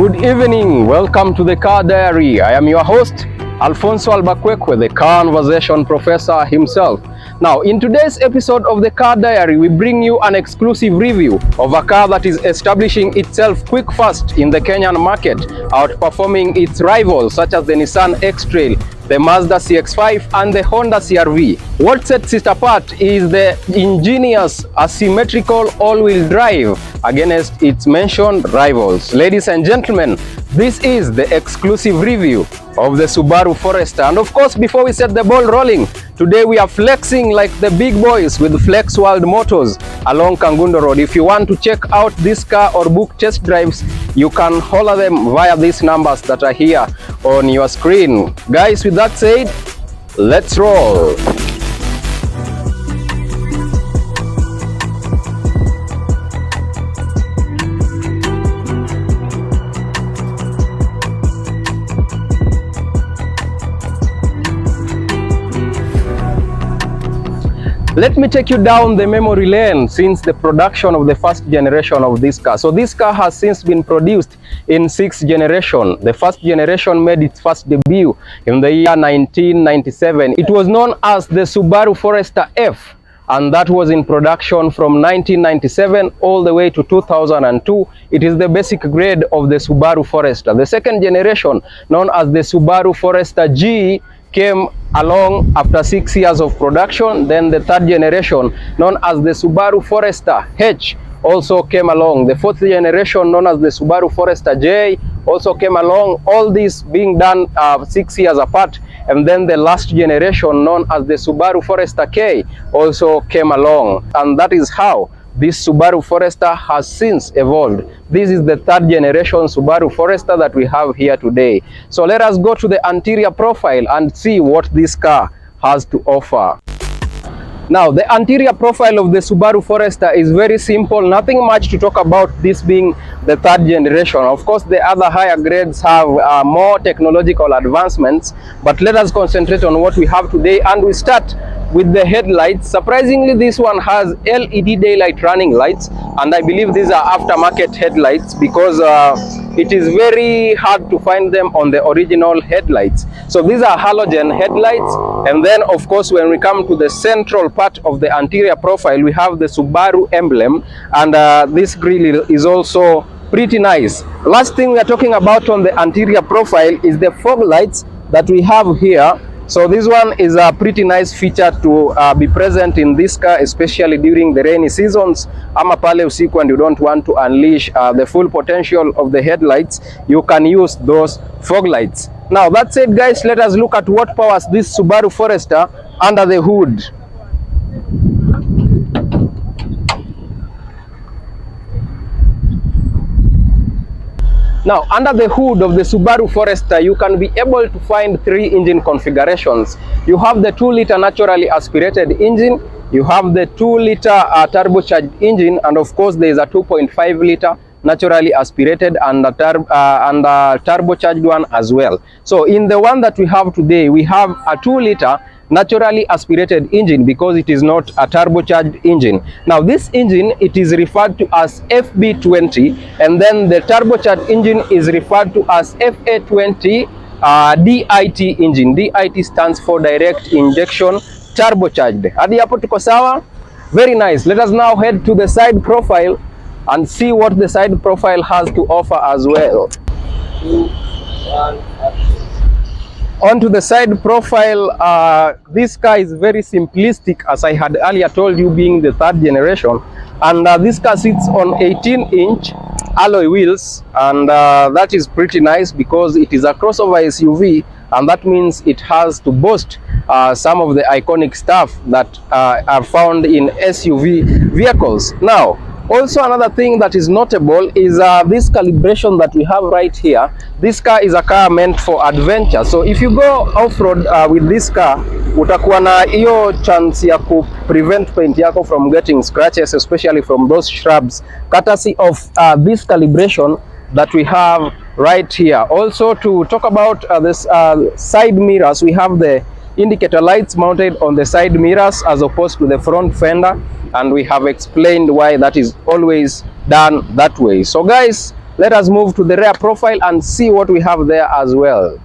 Good evening, welcome to the Car Diary. I am your host, Alfonso Albakwekwe, the conversation professor himself. Now, in today's episode of the Car Diary, we bring you an exclusive review of a car that is establishing itself quick fast in the Kenyan market, outperforming its rivals such as the Nissan X-Trail, the Mazda CX-5 and the Honda CR-V. What sets it apart is the ingenious asymmetrical all-wheel drive against its mentioned rivals. Ladies and gentlemen, this is the exclusive review of the Subaru Forester. And of course, before we set the ball rolling, today we are flexing like the big boys with Flex World Motors along Kangundo Road. If you want to check out this car or book test drives, you can holler them via these numbers that are here on your screen. Guys, with that said, let's roll. Let me take you down the memory lane since the production of the first generation of this car. So this car has since been produced in 6th generation. The first generation made its first debut in the year 1997. It was known as the Subaru Forester F, and that was in production from 1997 all the way to 2002. It is the basic grade of the Subaru Forester. The second generation, known as the Subaru Forester G, came along after 6 years of production. Then the third generation, known as the Subaru Forester H, also came along. The fourth generation, known as the Subaru Forester J, also came along. All this being done 6 years apart. And then the last generation, known as the Subaru Forester K, also came along. And that is how this Subaru Forester has since evolved. This is the third generation Subaru Forester that we have here today. So let us go to the anterior profile and see what this car has to offer. Now, the anterior profile of the Subaru Forester is very simple. Nothing much to talk about, this being the third generation. Of course, the other higher grades have more technological advancements, but let us concentrate on what we have today. And we start with the headlights. Surprisingly, this one has LED daylight running lights, and I believe these are aftermarket headlights because it is very hard to find them on the original headlights. So these are halogen headlights. And then of course, when we come to the central part of the anterior profile, we have the Subaru emblem, and this grille is also pretty nice. Last thing we are talking about on the anterior profile is the fog lights that we have here. So this one is a pretty nice feature to be present in this car, especially during the rainy seasons. Ama pale usiku and you don't want to unleash the full potential of the headlights, you can use those fog lights. Now that said, guys, let us look at what powers this Subaru Forester under the hood. Now, under the hood of the Subaru Forester, you can be able to find 3 engine configurations. You have the 2-liter naturally aspirated engine, you have the 2-liter turbocharged engine, and of course there is a 2.5-liter naturally aspirated and a turbocharged one as well. So in the one that we have today, we have a 2-liter naturally aspirated engine because it is not a turbocharged engine. Now this engine, it is referred to as FB20, and then the turbocharged engine is referred to as FA20 DIT engine. DIT stands for direct injection turbocharged. Hadi hapo tuko sawa? Very nice. Let us now head to the side profile and see what the side profile has to offer as well. Onto the side profile, this car is very simplistic, as I had earlier told you, being the third generation. And this car sits on 18-inch alloy wheels, and that is pretty nice because it is a crossover SUV, and that means it has to boast some of the iconic stuff that are found in SUV vehicles. Now, also another thing that is notable is this calibration that we have right here. This car is a car meant for adventure. So if you go off-road with this car, utakuwa na hiyo chance ya ku prevent paint yako from getting scratches, especially from those shrubs, courtesy of this calibration that we have right here. Also, to talk about this side mirrors, we have the indicator lights mounted on the side mirrors as opposed to the front fender, and we have explained why that is always done that way. So guys, Let us move to the rear profile and see what we have there as well.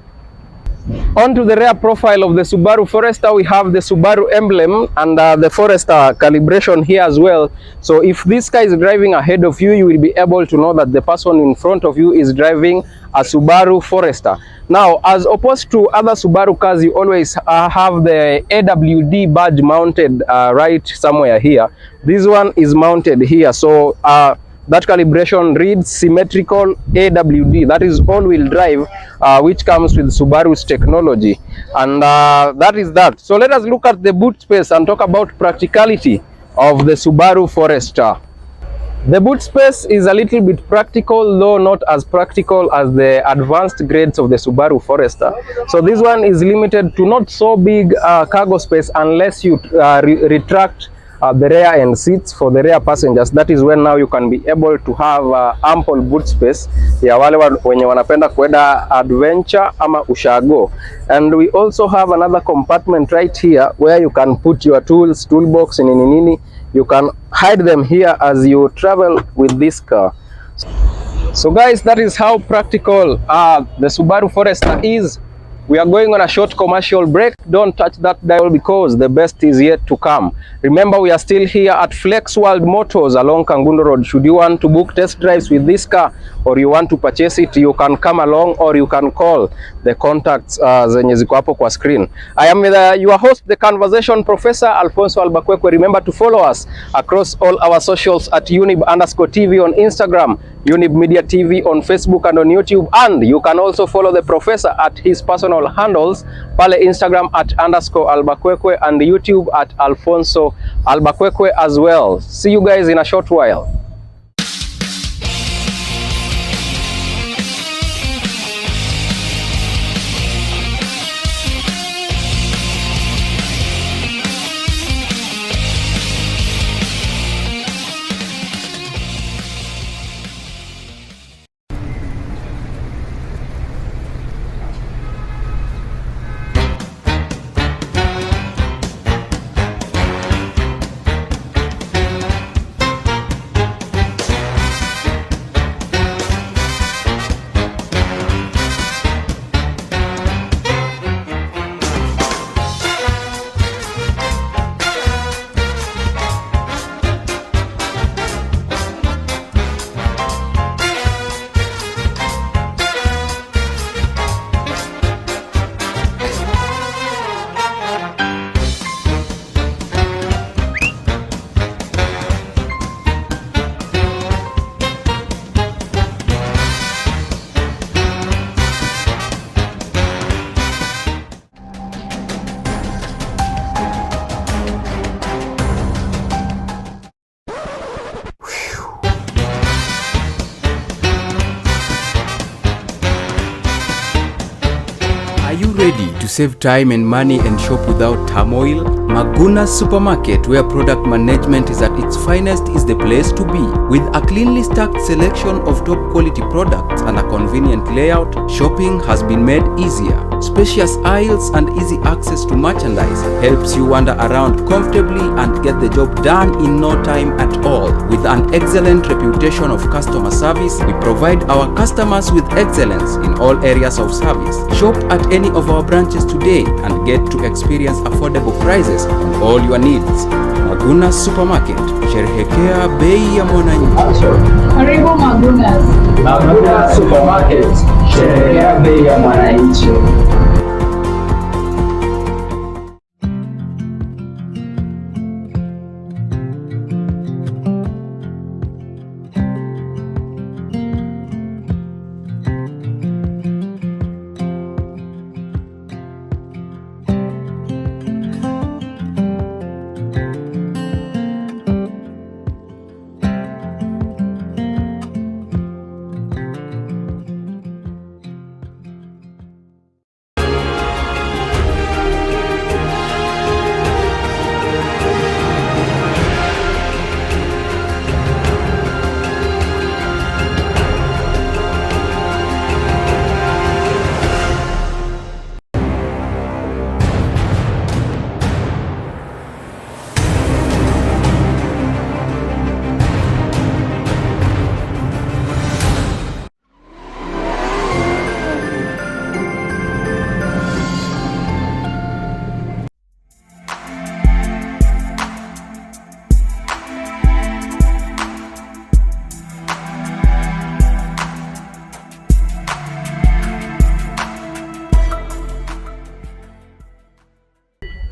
Onto the rear profile of the Subaru Forester, we have the Subaru emblem and the Forester calibration here as well. So if this car is driving ahead of you, you will be able to know that the person in front of you is driving a Subaru Forester. Now, as opposed to other Subaru cars, you always have the AWD badge mounted right somewhere here. This one is mounted here. So that calibration reads symmetrical AWD, that is all-wheel drive, which comes with Subaru's technology, and that is that. So let us look at the boot space and talk about practicality of the Subaru Forester. The boot space is a little bit practical, though not as practical as the advanced grades of the Subaru Forester. So this one is limited to not so big cargo space unless you retract the rear end seats for the rear passengers. That is when now you can be able to have ample boot space ya wale wenye wanapenda kwenda adventure ama ushago. And we also have another compartment right here where you can put your tools, toolbox, nini. You can hide them here as you travel with this car. So guys, that is how practical the Subaru Forester is. We are going on a short commercial break. Don't touch that dial because the best is yet to come. Remember, we are still here at Flex World Motors along Kangundo Road. Should you want to book test drives with this car or you want to purchase it, you can come along or you can call the contacts zenye ziko hapo kwa screen. I am your host, the Conversation Professor Alfonso Albakwekwe. Remember to follow us across all our socials at Younib_TV on Instagram, Younib Media TV on Facebook and on YouTube, and you can also follow the professor at his personal handles pale Instagram at _Albakwekwe and YouTube at Alfonso Albakwekwe as well. See you guys in a short while. Are you ready to save time and money and shop without turmoil? Maguna's Supermarket, where product management is at its finest, is the place to be. With a cleanly stacked selection of top quality products and a convenient layout, shopping has been made easier. Spacious aisles and easy access to merchandise helps you wander around comfortably and get the job done in no time at all. With an excellent reputation of customer service, we provide our customers with excellence in all areas of service. Shop at any of our branches today and get to experience affordable prices on all your needs. Maguna's Supermarket, sherehekea bei ya mwananchi. Karibu Maguna's. Maguna's Supermarket, sherehekea bei ya mwananchi.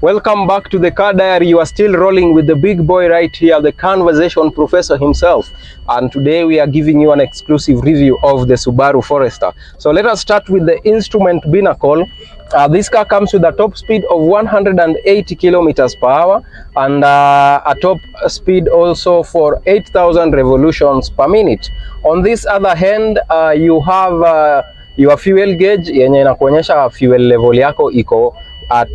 Welcome back to the Car Diary. You are still rolling with the big boy right here, the conversation professor himself. And today we are giving you an exclusive review of the Subaru Forester. So let us start with the instrument binnacle. This car comes with a top speed of 180 kilometers per hour and a top speed also for 8,000 revolutions per minute. On this other hand, you have your fuel gauge yenye inakuonyesha fuel level yako iko at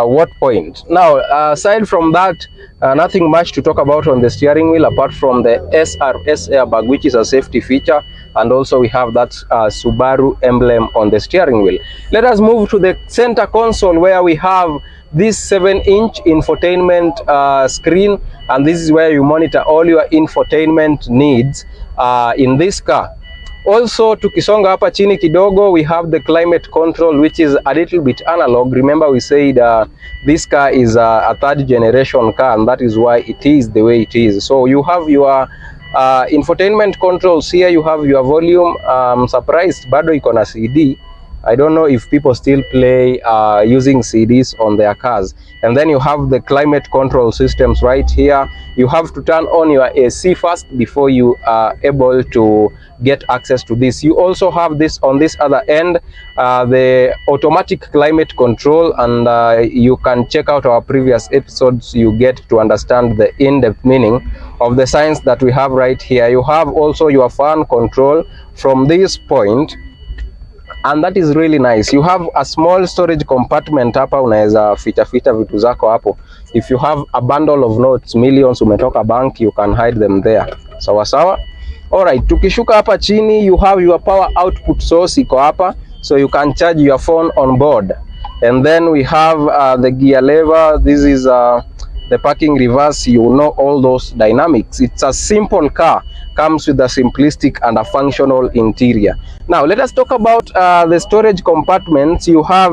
what point. Now, aside from that, nothing much to talk about on the steering wheel apart from the SRS airbag, which is a safety feature, and also we have that Subaru emblem on the steering wheel. Let us move to the center console where we have this 7-inch infotainment screen, and this is where you monitor all your infotainment needs in this car. Also, tukisonga hapa chini kidogo, we have the climate control, which is a little bit analog. Remember we said this car is a third generation car, and that is why it is the way it is. So you have your infotainment controls here, you have your volume. Surprised bado iko na CD. I don't know if people still play using CDs on their cars. And then you have the climate control systems right here. You have to turn on your AC first before you are able to get access to this. You also have this on this other end, the automatic climate control, and you can check out our previous episodes. You get to understand the in-depth meaning of the science that we have right here. You have also your fan control from this point, and that is really nice. You have a small storage compartment hapa, unaweza fita vitu zako hapo. If you have a bundle of notes, millions umetoka bank, you can hide them there. Sawa sawa. Alright, tukishuka hapa chini, you have your power output source iko hapa, so you can charge your phone on board. And then we have the gear lever. This is the parking reverse. You know all those dynamics. It's a simple car, comes with a simplistic and a functional interior. Now let us talk about the storage compartments. You have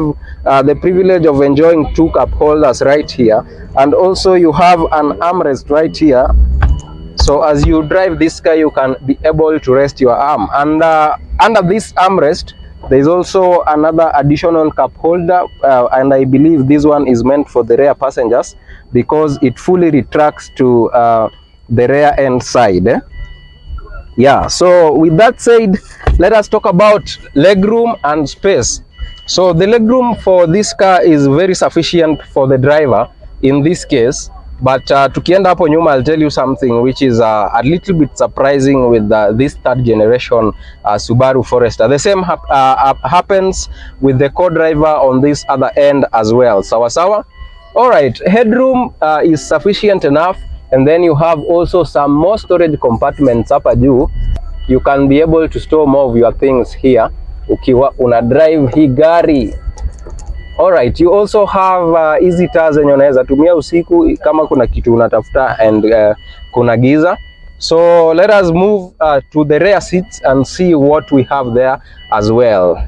the privilege of enjoying 2 cup holders right here, and also you have an armrest right here. So as you drive this car, you can be able to rest your arm, and under this armrest there is also another additional cup holder, and I believe this one is meant for the rear passengers because it fully retracts to the rear end side. Yeah, so with that said, let us talk about legroom and space. So the legroom for this car is very sufficient for the driver in this case, but tukienda hapo nyuma, I'll tell you something which is a little bit surprising with this third generation Subaru Forester. The same happens with the co-driver on this other end as well. Sawa sawa. Alright, headroom is sufficient enough, and then you have also some more storage compartments hapa juu. You can be able to store more of your things here ukiwa una drive hii gari. Alright, you also have easy tires zenye unaweza tumia usiku kama kuna kitu unatafuta and kuna giza. So let us move to the rear seats and see what we have there as well.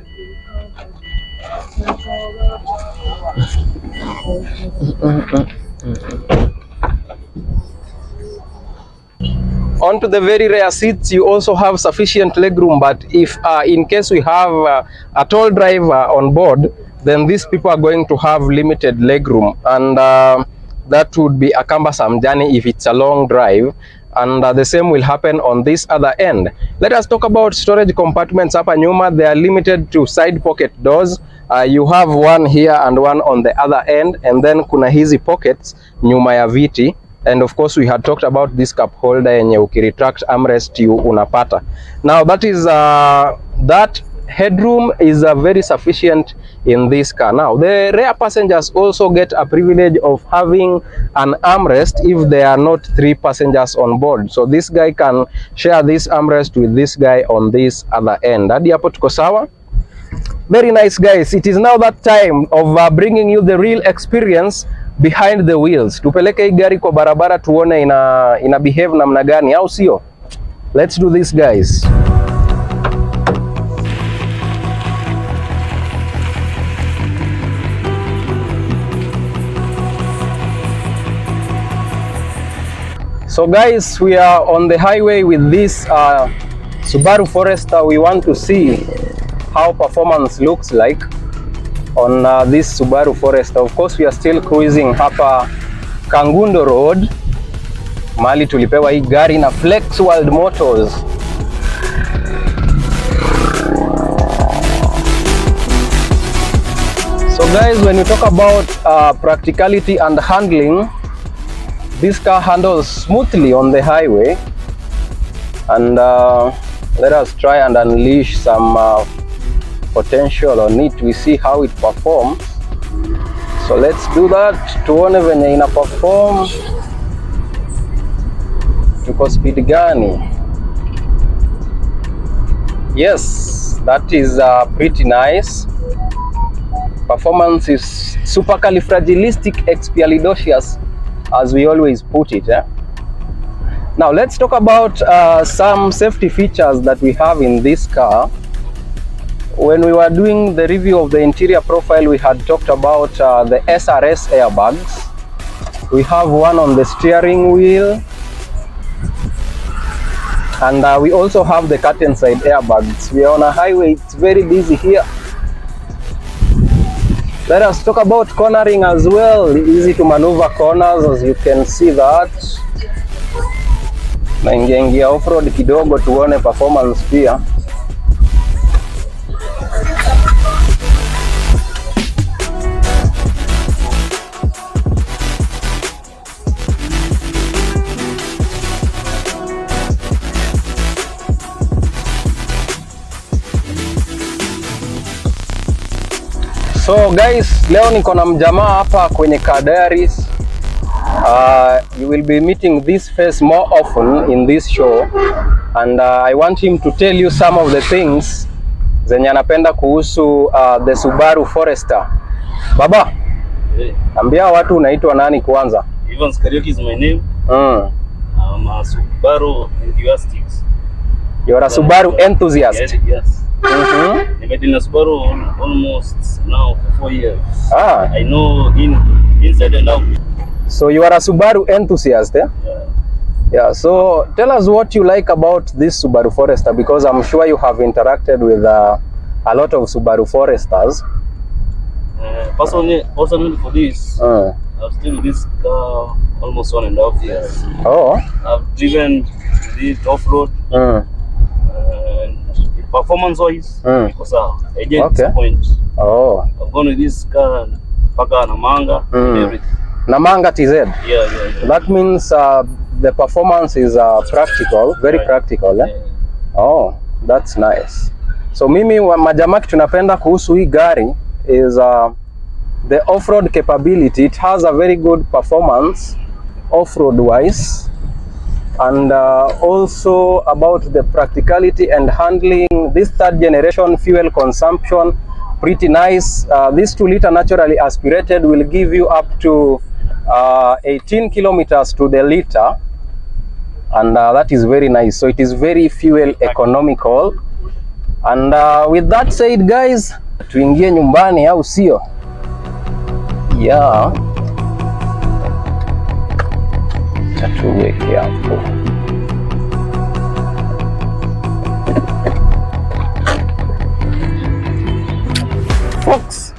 Onto the very rear seats, you also have sufficient legroom, but if in case we have a tall driver on board, then these people are going to have limited legroom, and that would be a cumbersome journey if it's a long drive, and the same will happen on this other end. Let us talk about storage compartments hapa nyuma. They are limited to side pocket doors. You have one here and one on the other end, and then kuna hizi pockets nyuma ya viti. And of course we had talked about this cup holder yenye ukiretract armrest you unapata. Now that is that headroom is very sufficient in this car. Now the rear passengers also get a privilege of having an armrest if there are not 3 passengers on board. So this guy can share this armrest with this guy on this other end. Hadi hapo tuko sawa? Very nice guys. It is now that time of bringing you the real experience behind the wheels. Tupeleke hii gari kwa barabara tuone ina behave namna gani, au sio? Let's do this guys. So guys, we are on the highway with this Subaru Forester. We want to see how performance looks like. on this Subaru Forester. Of course, we are still cruising hapa Kangundo Road, mali tulipewa hii gari na Flex World Motors. So guys, when you talk about practicality and handling, this car handles smoothly on the highway, and let us try and unleash some potential on it. We see how it performs. So let's do that. Tuone venye ina perform. Tuko speed gani? Yes, that is pretty nice. Performance is supercalifragilisticexpialidocious, as we always put it. Now let's talk about some safety features that we have in this car. When we were doing the review of the interior profile, we had talked about the SRS airbags. We have one on the steering wheel, and we also have the curtain side airbags. We are on a highway, it's very busy here. Let us talk about cornering as well. Easy to maneuver corners, as you can see that. Naingia off-road kidogo tuone performance pia. So guys, leo niko na mjamaa hapa kwenye Car Diaries. You will be meeting this face more often in this show, and I want him to tell you some of the things zenye anapenda kuhusu the Subaru Forester. Baba, hey. Ambia watu unaitwa nani kwanza? Evans Karaoke is my name. I'm a Subaru enthusiast. You're a Subaru enthusiast? Yes. I've been in a Subaru almost now for 4 years. I know inside and out. So you are a Subaru enthusiast, eh? Yeah. So tell us what you like about this Subaru Forester, because I'm sure you have interacted with a lot of Subaru Foresters. Personally for this, I've still this car almost 1.5 years. Oh. I've driven it off-road. Performance-wise, because I didn't disappoint. Oh. I've gone with this car paka Namanga and everything. Namanga TZ? Yeah. That means the performance is practical, very practical, eh? Yeah. Oh, that's nice. So mimi majamaki tunapenda kuhusu hii gari is the off-road capability. It has a very good performance off-road wise, and also about the practicality and handling. This third generation fuel consumption, pretty nice. This 2-liter naturally aspirated will give you up to 18 kilometers to the liter, and that is very nice. So it is very fuel economical. And with that said, guys, tuingie nyumbani au sio? Yeah. Tuweke hapo. Folks,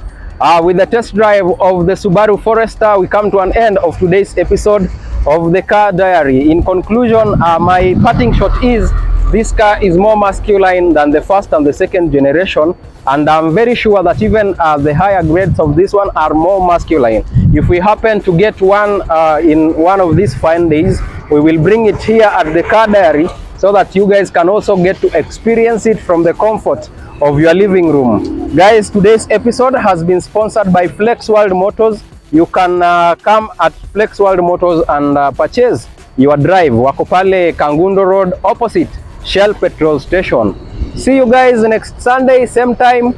with the test drive of the Subaru Forester, we come to an end of today's episode of the Car Diary. In conclusion, my parting shot is this car is more masculine than the first and the second generation, and I'm very sure that even the higher grades of this one are more masculine. If we happen to get one in one of these fine days, we will bring it here at the Car Diary so that you guys can also get to experience it from the comfort of your living room. Guys, today's episode has been sponsored by Flex World Motors. You can come at Flex World Motors and purchase your drive. Wako pale Kangundo Road opposite Shell petrol station. See you guys next Sunday, same time,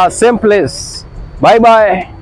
same place. Bye bye.